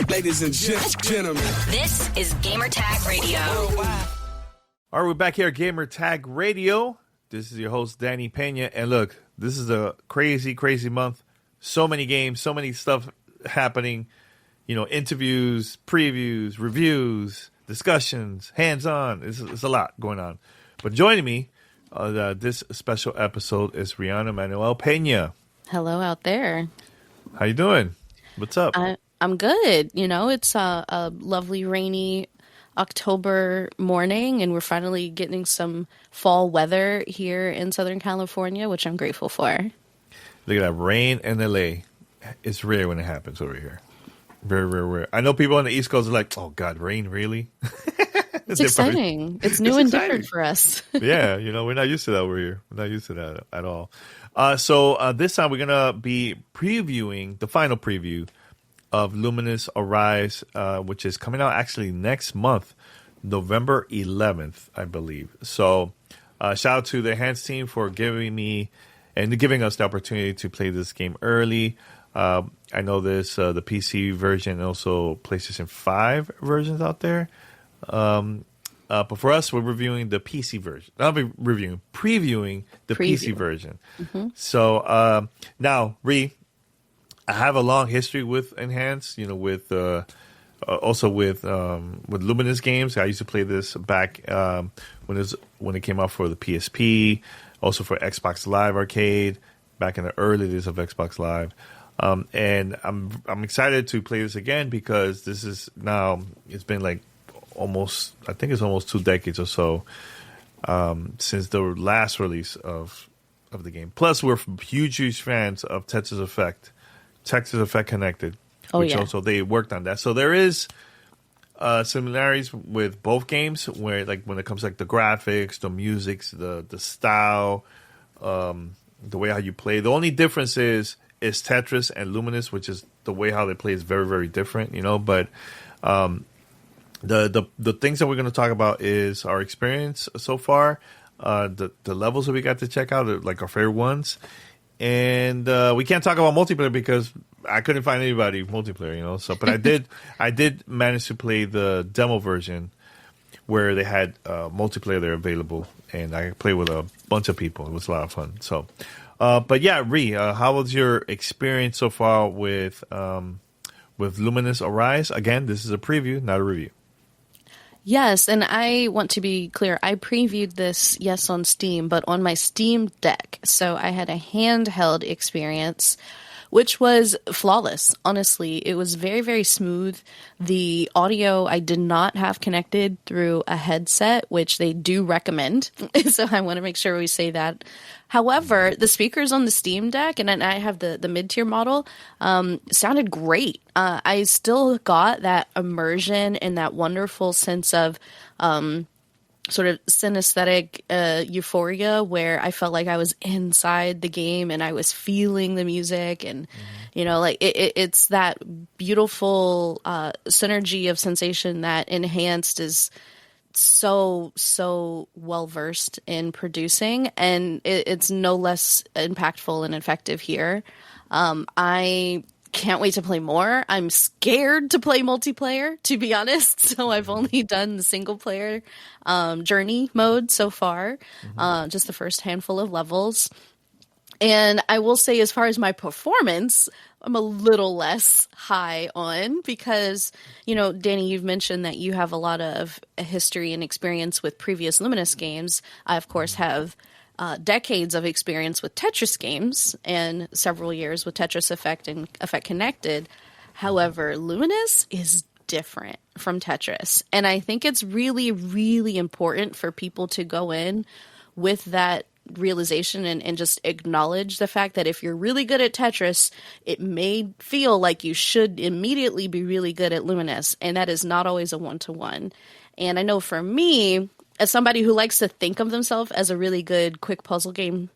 Ladies and gentlemen, this is Gamertag Radio. All right, we're back here at Gamertag Radio. This is your host, Danny Pena. And look, this is a crazy, crazy month. So many games, so many stuff happening. You know, interviews, previews, reviews, discussions, hands-on. It's a lot going on. But joining me this special episode is Riana Manuel Pena. Hello out there. How you doing? What's up? I'm good. You know, it's a lovely rainy October morning, and we're finally getting some fall weather here in Southern California, which I'm grateful for. Look at that, rain in LA. It's rare when it happens over here. Very, very rare. I know people on the East Coast are like, oh, God, rain, really? It's exciting. It's new and different for us. Yeah, you know, we're not used to that over here. We're not used to that at all. So this time we're going to be previewing the final preview of Lumines Arise, which is coming out actually next month, November 11th, I believe. So shout out to the Enhanced team for giving us the opportunity to play this game early. I know there's the PC version and also PlayStation 5 versions out there. But for us, we're reviewing the PC version. I'll be previewing the PC version. Mm-hmm. So now, Ree, I have a long history with Enhanced, you know, with also with Lumines games. I used to play this back when it came out for the PSP, also for Xbox Live Arcade, back in the early days of Xbox Live. And I'm excited to play this again because this is now, it's been like almost 2 decades or so since the last release of the game. Plus, we're huge fans of Tetris Effect Connected, which also they worked on that. So there is similarities with both games, where like when it comes to like the graphics, the music, the style, the way how you play. The only difference is Tetris and Lumines, which is the way how they play is very, very different, you know. But the things that we're going to talk about is our experience so far, the levels that we got to check out, like our favorite ones. And we can't talk about multiplayer because I couldn't find anybody multiplayer, you know. So, but I did manage to play the demo version where they had multiplayer there available, and I played with a bunch of people. It was a lot of fun. So, but yeah, Ree, how was your experience so far with Lumines Arise? Again, this is a preview, not a review. Yes, and I want to be clear. I previewed this, yes, on Steam, but on my Steam Deck. So I had a handheld experience, which was flawless. Honestly, it was very, very smooth. The audio I did not have connected through a headset, which they do recommend. So I want to make sure we say that. However, the speakers on the Steam Deck, and I have the mid-tier model, sounded great. I still got that immersion and that wonderful sense of sort of synesthetic euphoria where I felt like I was inside the game and I was feeling the music and, you know, like it's that beautiful synergy of sensation that Enhanced is so well versed in producing, and it's no less impactful and effective here. I can't wait to play more. I'm scared to play multiplayer, to be honest. So I've only done the single player journey mode so far, just the first handful of levels. And I will say, as far as my performance, I'm a little less high on because, you know, Danny, you've mentioned that you have a lot of history and experience with previous Lumines games. I, of course, have decades of experience with Tetris games and several years with Tetris Effect and Effect Connected. However, Lumines is different from Tetris. And I think it's really, really important for people to go in with that realization and just acknowledge the fact that if you're really good at Tetris, it may feel like you should immediately be really good at Lumines, and that is not always a one-to-one. And I know for me, as somebody who likes to think of themselves as a really good quick puzzle game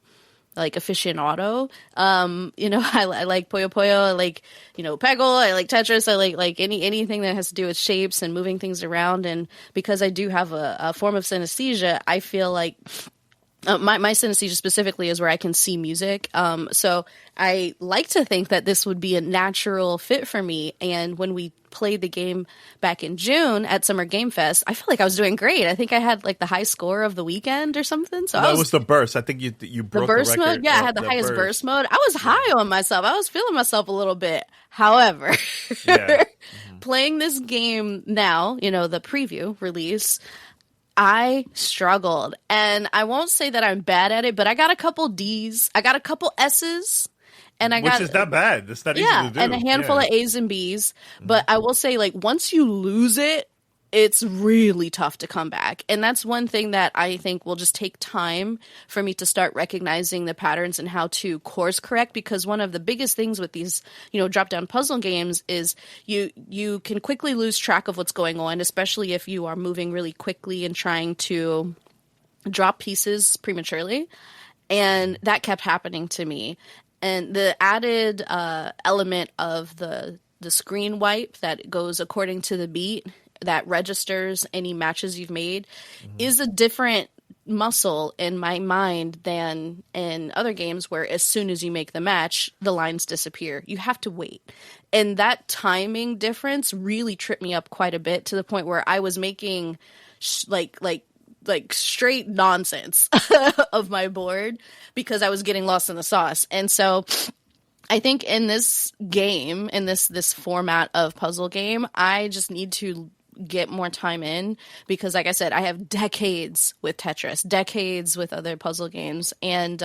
like aficionado, you know, I like Puyo Puyo, I like, you know, Peggle, I like Tetris, I like anything that has to do with shapes and moving things around. And because I do have a form of synesthesia, I feel like My synesthesia specifically is where I can see music. So I like to think that this would be a natural fit for me. And when we played the game back in June at Summer Game Fest, I feel like I was doing great. I think I had like the high score of the weekend or something. So that was the burst. I think you broke the burst the record. mode. Yeah, I had the highest burst mode. I was high on myself. I was feeling myself a little bit. However, playing this game now, the preview release, I struggled, and I won't say that I'm bad at it, but I got a couple D's, I got a couple S's, and which is not bad. It's not easy to do. And a handful of A's and B's. But I will say, like, once you lose it, it's really tough to come back. And that's one thing that I think will just take time for me to start recognizing the patterns and how to course correct, because one of the biggest things with these, drop-down puzzle games is you can quickly lose track of what's going on, especially if you are moving really quickly and trying to drop pieces prematurely. And that kept happening to me. And the added element of the screen wipe that goes according to the beat that registers any matches you've made is a different muscle in my mind than in other games where as soon as you make the match, the lines disappear. You have to wait. And that timing difference really tripped me up quite a bit, to the point where I was making like straight nonsense of my board because I was getting lost in the sauce. And so I think in this game, in this format of puzzle game, I just need to get more time in, because like I said, I have decades with Tetris, decades with other puzzle games, and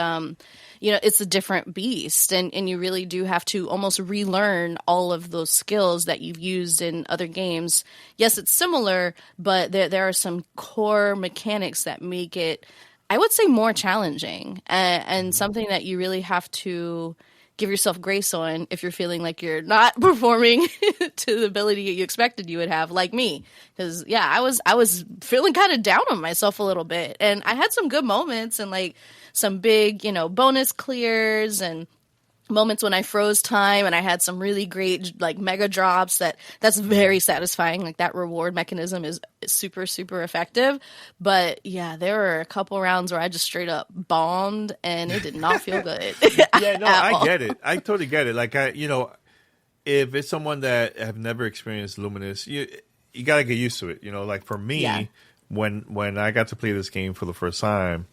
it's a different beast, and you really do have to almost relearn all of those skills that you've used in other games. Yes, it's similar, but there are some core mechanics that make it, I would say, more challenging, and something that you really have to give yourself grace on if you're feeling like you're not performing to the ability you expected you would have, like me. Because I was feeling kind of down on myself a little bit, and I had some good moments and like some big bonus clears and moments when I froze time, and I had some really great like mega drops. That's very satisfying. Like, that reward mechanism is super, super effective. But yeah, there were a couple rounds where I just straight up bombed, and it did not feel good. I get it. I totally get it. Like, if it's someone that have never experienced Luminous, you gotta get used to it. Like for me, when I got to play this game for the first time,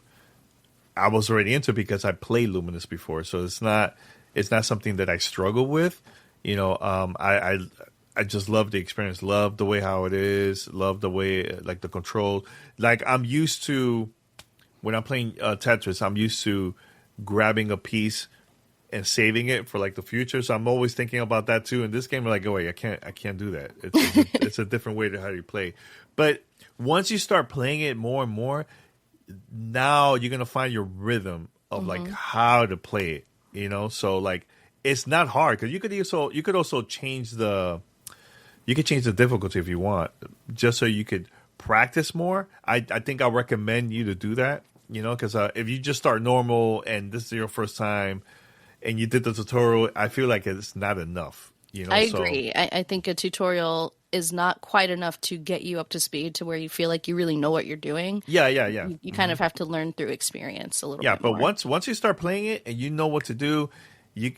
I was already into it because I played Luminous before, so it's not something that I struggle with. I just love the experience, love the way how it is, love the way, like, the control. Like, I'm used to, when I'm playing Tetris, I'm used to grabbing a piece and saving it for like the future. So I'm always thinking about that too. In this game, I'm like, oh wait, I can't do that. It's a different way to how you play. But once you start playing it more and more, now you're gonna find your rhythm of like how to play it. So like, it's not hard, because you could also change the difficulty if you want, just so you could practice more. I think I'll recommend you to do that, because if you just start normal and this is your first time and you did the tutorial, I feel like it's not enough. I agree. I think a tutorial is not quite enough to get you up to speed to where you feel like you really know what you're doing. Yeah. You kind of have to learn through experience a little bit more. Yeah, but once you start playing it and you know what to do,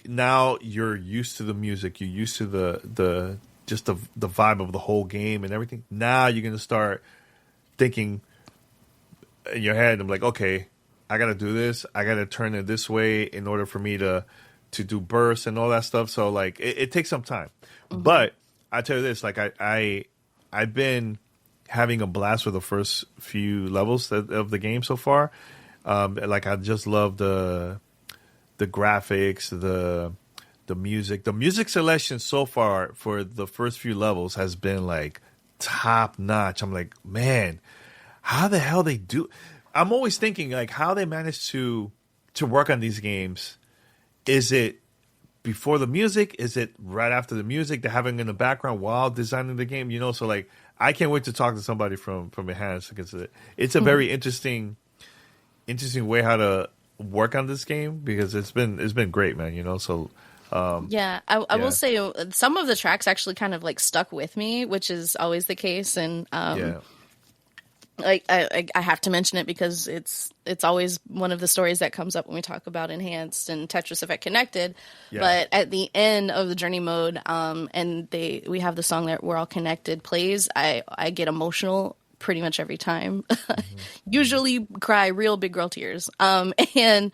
now you're used to the music, you're used to the vibe of the whole game and everything. Now you're gonna start thinking in your head, I'm like, okay, I gotta do this, I gotta turn it this way in order for me to do bursts and all that stuff. So like, it takes some time. But I tell you this, like, I've been having a blast with the first few levels of the game so far. Like, I just love the graphics, the music. The music selection so far for the first few levels has been like top notch. I'm like, man, how the hell they do? I'm always thinking like how they manage to work on these games. Is it before the music? Is it right after the music? They're having in the background while designing the game, So like, I can't wait to talk to somebody from Enhanced, because it's a very interesting way how to work on this game, because it's been great, man. So. I will say some of the tracks actually kind of like stuck with me, which is always the case, and like I have to mention it because it's always one of the stories that comes up when we talk about enhanced and Tetris Effect Connected. Yeah. But at the end of the journey mode, and we have the song that We're All Connected plays, I get emotional pretty much every time. Usually cry real big girl tears. And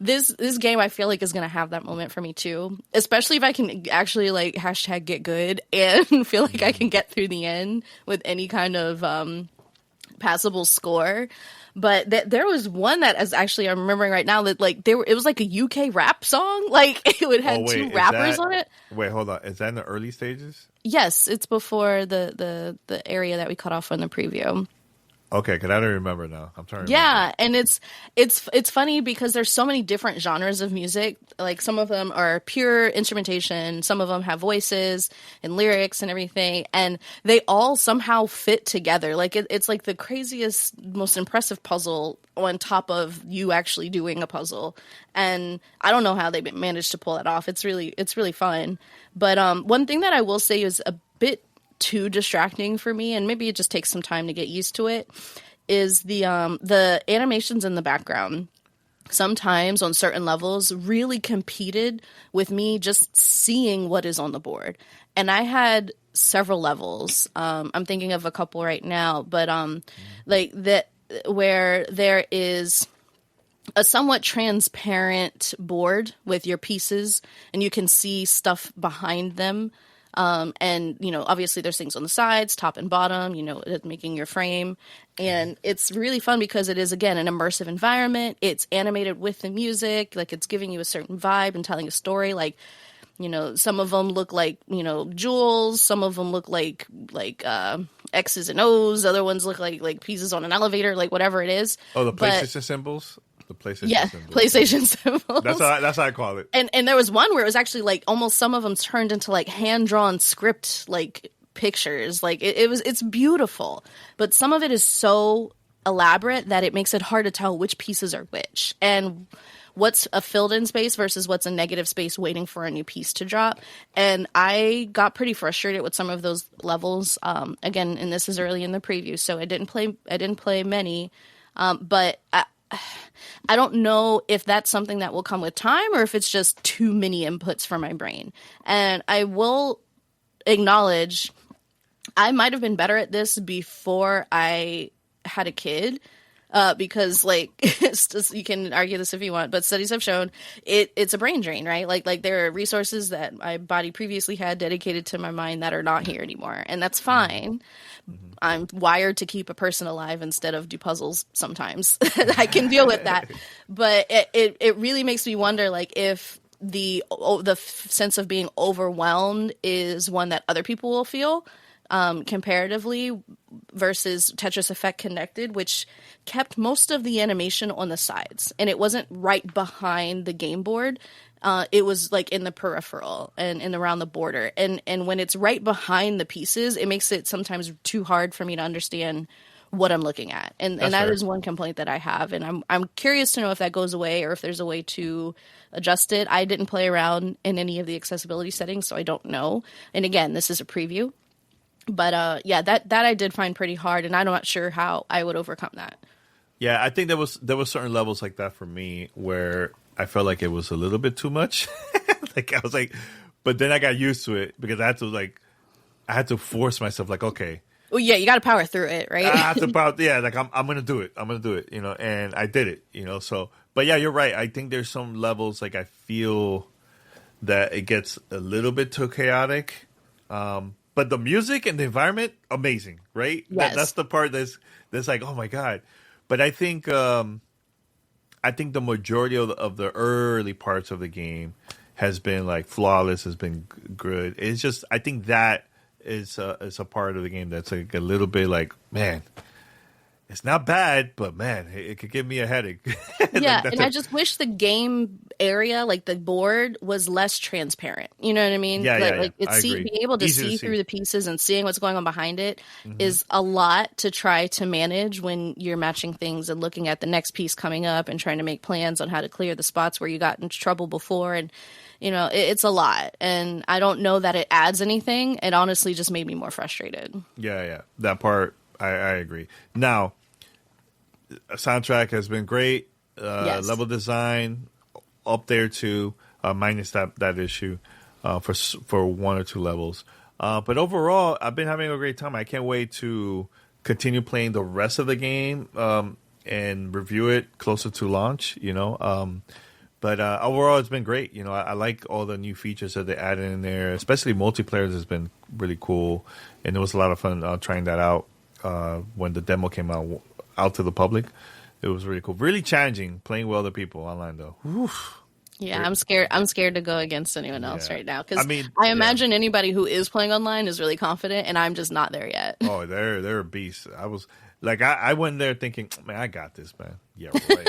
this game I feel like is gonna have that moment for me too, especially if I can actually like hashtag get good and feel like I can get through the end with any kind of passable score. But there was one that is actually I'm remembering right now that like it was like a UK rap song, like it had two rappers on it. Wait, hold on, is that in the early stages? Yes, it's before the area that we cut off on the preview. Okay, because I don't remember now. I'm trying to Yeah, and it's funny because there's so many different genres of music. Like some of them are pure instrumentation, some of them have voices and lyrics and everything, and they all somehow fit together. Like it's like the craziest, most impressive puzzle on top of you actually doing a puzzle. And I don't know how they managed to pull it off. It's really fun. But one thing that I will say is a bit too distracting for me, and maybe it just takes some time to get used to it, is the animations in the background sometimes on certain levels really competed with me just seeing what is on the board. And I had several levels. I'm thinking of a couple right now, but like that where there is a somewhat transparent board with your pieces and you can see stuff behind them. And, you know, obviously there's things on the sides, top and bottom, you know, making your frame. And it's really fun because it is, again, an immersive environment. It's animated with the music. Like, it's giving you a certain vibe and telling a story. Like, you know, some of them look like, you know, jewels. Some of them look like X's and O's. Other ones look like pieces on an elevator, like whatever it is. Oh, the PlayStation symbols? The PlayStation symbols. PlayStation symbols. That's how I call it. And there was one where it was actually like almost some of them turned into like hand drawn script like pictures. Like it's beautiful, but some of it is so elaborate that it makes it hard to tell which pieces are which and what's a filled in space versus what's a negative space waiting for a new piece to drop. And I got pretty frustrated with some of those levels. Again, and this is early in the preview, so I didn't play many, but I don't know if that's something that will come with time or if it's just too many inputs for my brain. And I will acknowledge I might have been better at this before I had a kid. Because like it's just, you can argue this if you want, but studies have shown it's a brain drain, right? Like there are resources that my body previously had dedicated to my mind that are not here anymore, and that's fine. Mm-hmm. I'm wired to keep a person alive instead of do puzzles sometimes. I can deal with that, but it really makes me wonder, like if the sense of being overwhelmed is one that other people will feel. Comparatively versus Tetris Effect Connected, which kept most of the animation on the sides, and it wasn't right behind the game board. It was like in the peripheral and around the border. And when it's right behind the pieces, it makes it sometimes too hard for me to understand what I'm looking at. And that fair. is one complaint that I have. And I'm curious to know if that goes away or if there's a way to adjust it. I didn't play around in any of the accessibility settings, so I don't know. And again, this is a preview. But yeah, that I did find pretty hard, and I'm not sure how I would overcome that. Yeah, I think there was certain levels like that for me where I felt like it was a little bit too much. Like I was like, but then I got used to it because I had to force myself. Like, okay, well, yeah, you got to power through it, right? I have to power. Yeah, like I'm gonna do it. I'm gonna do it. You know, and I did it. You know, so but yeah, you're right. I think there's some levels like I feel that it gets a little bit too chaotic. But the music and the environment, amazing, right? Yes. That's the part that's like, oh my god. But I think the majority of the early parts of the game has been like flawless, has been good. It's just I think that is a part of the game that's like a little bit like, man, it's not bad, but man, it could give me a headache. Yeah, like, and I just wish the game area, like the board, was less transparent. You know what I mean? Yeah, like I agree. being able to see through the pieces and seeing what's going on behind it is a lot to try to manage when you're matching things and looking at the next piece coming up and trying to make plans on how to clear the spots where you got into trouble before. And you know, it's a lot, and I don't know that it adds anything. It honestly just made me more frustrated. Yeah, that part I agree. Now, Soundtrack has been great. Yes. Level design up there too, minus that issue for one or two levels. But overall, I've been having a great time. I can't wait to continue playing the rest of the game and review it closer to launch. But overall, it's been great. I like all the new features that they added in there, especially multiplayer has been really cool. And it was a lot of fun trying that out when the demo came out to the public. It was really cool. Really challenging playing with other people online, though. Oof. Yeah, I'm scared. I'm scared to go against anyone else right now because I imagine yeah. anybody who is playing online is really confident, and I'm just not there yet. Oh, they're a beast. I was like, I went there thinking, man, I got this, man. Yeah, right.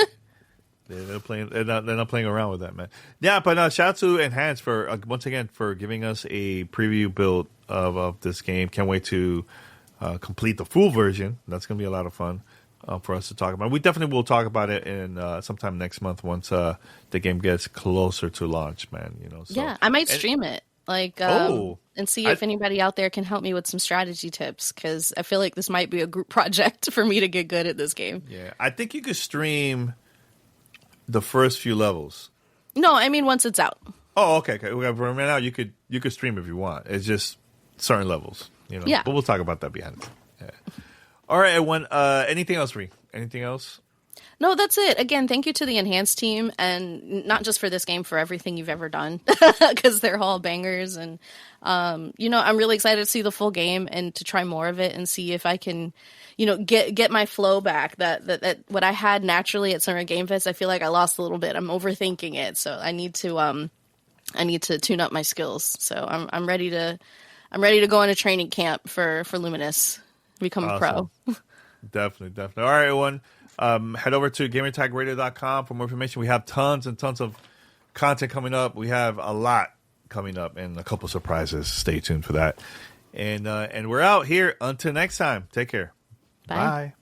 They're playing. They're not playing around with that, man. Yeah, but shout out to Enhance for once again for giving us a preview build of this game. Can't wait to complete the full version. That's gonna be a lot of fun for us to talk about. We definitely will talk about it in sometime next month once the game gets closer to launch, man. So. Yeah, I might stream it. And see if anybody out there can help me with some strategy tips, because I feel like this might be a group project for me to get good at this game. Yeah, I think you could stream the first few levels. No, I mean once it's out. Oh, okay. Right now, you could stream if you want. It's just certain levels, Yeah. But we'll talk about that behind it. Yeah. All right, everyone. Anything else, Ree? Anything else? No, that's it. Again, thank you to the Enhanced team, and not just for this game, for everything you've ever done, because they're all bangers. And I'm really excited to see the full game and to try more of it and see if I can, get my flow back. That what I had naturally at Summer Game Fest, I feel like I lost a little bit. I'm overthinking it, so I need to tune up my skills. So I'm ready to go on a training camp for Luminous, become a pro. Definitely. All right, everyone. Head over to gamertagradio.com for more information. We have tons and tons of content coming up. We have a lot coming up and a couple surprises. Stay tuned for that. And we're out here. Until next time. Take care. Bye. Bye.